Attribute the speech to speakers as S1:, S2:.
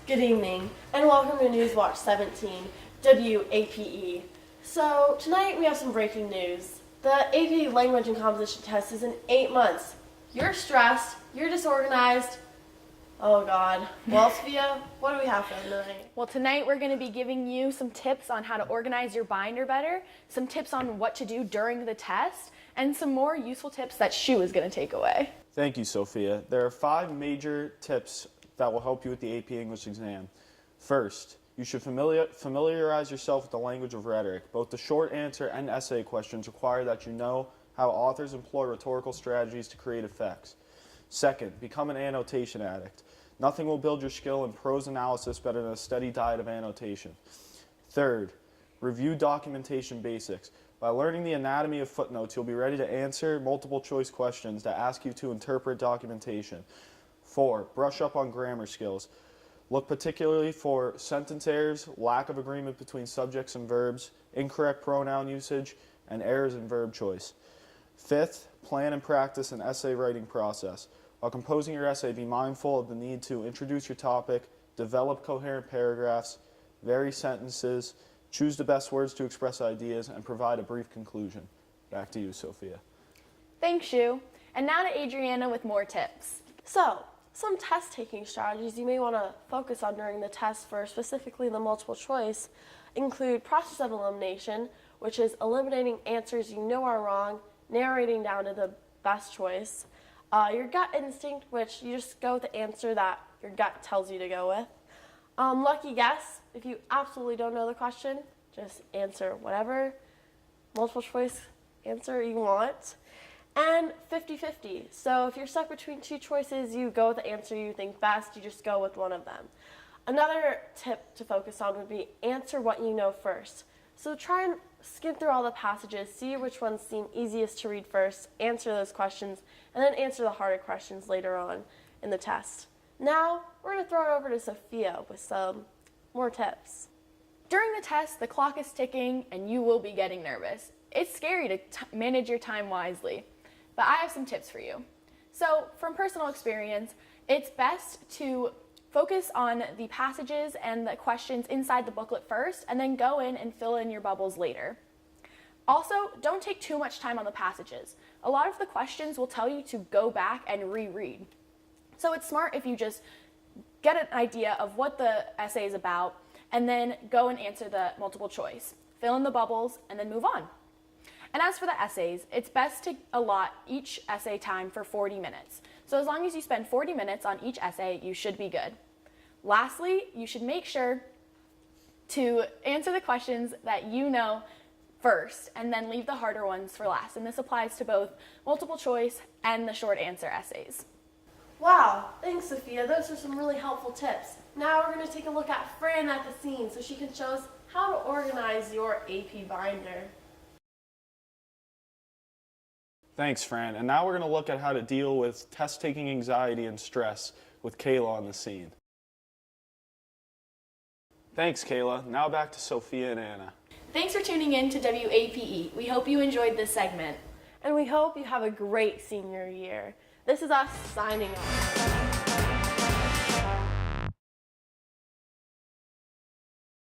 S1: Good evening, and welcome to News Watch 17, WAPE. So, tonight we have some breaking news. The AP Language and Composition test is in 8 months. You're stressed, you're disorganized. Oh God. Well, Sofia, what do we have for tonight?
S2: Well, tonight we're going to be giving you some tips on how to organize your binder better, some tips on what to do during the test, and some more useful tips that Shu is going to take away.
S3: Thank you, Sophia. There are 5 major tips that will help you with the AP English exam. First, you should familiarize yourself with the language of rhetoric. Both the short answer and essay questions require that you know how authors employ rhetorical strategies to create effects. Second, become an annotation addict. Nothing will build your skill in prose analysis better than a steady diet of annotation. Third, review documentation basics. By learning the anatomy of footnotes, you'll be ready to answer multiple choice questions that ask you to interpret documentation. 4, brush up on grammar skills. Look particularly for sentence errors, lack of agreement between subjects and verbs, incorrect pronoun usage, and errors in verb choice. 5th, plan and practice an essay writing process. While composing your essay, be mindful of the need to introduce your topic, develop coherent paragraphs, vary sentences, choose the best words to express ideas, and provide a brief conclusion. Back to you, Sophia.
S2: Thanks, Shu. And now to Adriana with more tips.
S1: So, some test-taking strategies you may want to focus on during the test for specifically the multiple choice include process of elimination, which is eliminating answers you know are wrong, narrating down to the best choice. Your gut instinct, which you just go with the answer that your gut tells you to go with. Lucky guess, if you absolutely don't know the question, just answer whatever multiple choice answer you want. And 50-50. So if you're stuck between 2 choices, you go with the answer you think best, you just go with one of them. Another tip to focus on would be answer what you know first. So try and skim through all the passages, see which ones seem easiest to read first, answer those questions, and then answer the harder questions later on in the test. Now, we're going to throw it over to Sophia with some more tips.
S2: During the test, the clock is ticking and you will be getting nervous. It's scary to manage your time wisely, but I have some tips for you. So, from personal experience, it's best to focus on the passages and the questions inside the booklet first, and then go in and fill in your bubbles later. Also, don't take too much time on the passages. A lot of the questions will tell you to go back and reread. So it's smart if you just get an idea of what the essay is about, and then go and answer the multiple choice. Fill in the bubbles, and then move on. And as for the essays, it's best to allot each essay time for 40 minutes. So as long as you spend 40 minutes on each essay, you should be good. Lastly, you should make sure to answer the questions that you know first, and then leave the harder ones for last. And this applies to both multiple choice and the short answer essays.
S1: Wow, thanks Sophia. Those are some really helpful tips. Now we're going to take a look at Fran at the scene so she can show us how to organize your AP binder.
S3: Thanks, Fran. And now we're going to look at how to deal with test-taking anxiety and stress with Kayla on the scene. Thanks, Kayla. Now back to Sophia and Anna.
S2: Thanks for tuning in to WAPE. We hope you enjoyed this segment.
S1: And we hope you have a great senior year. This is us signing off.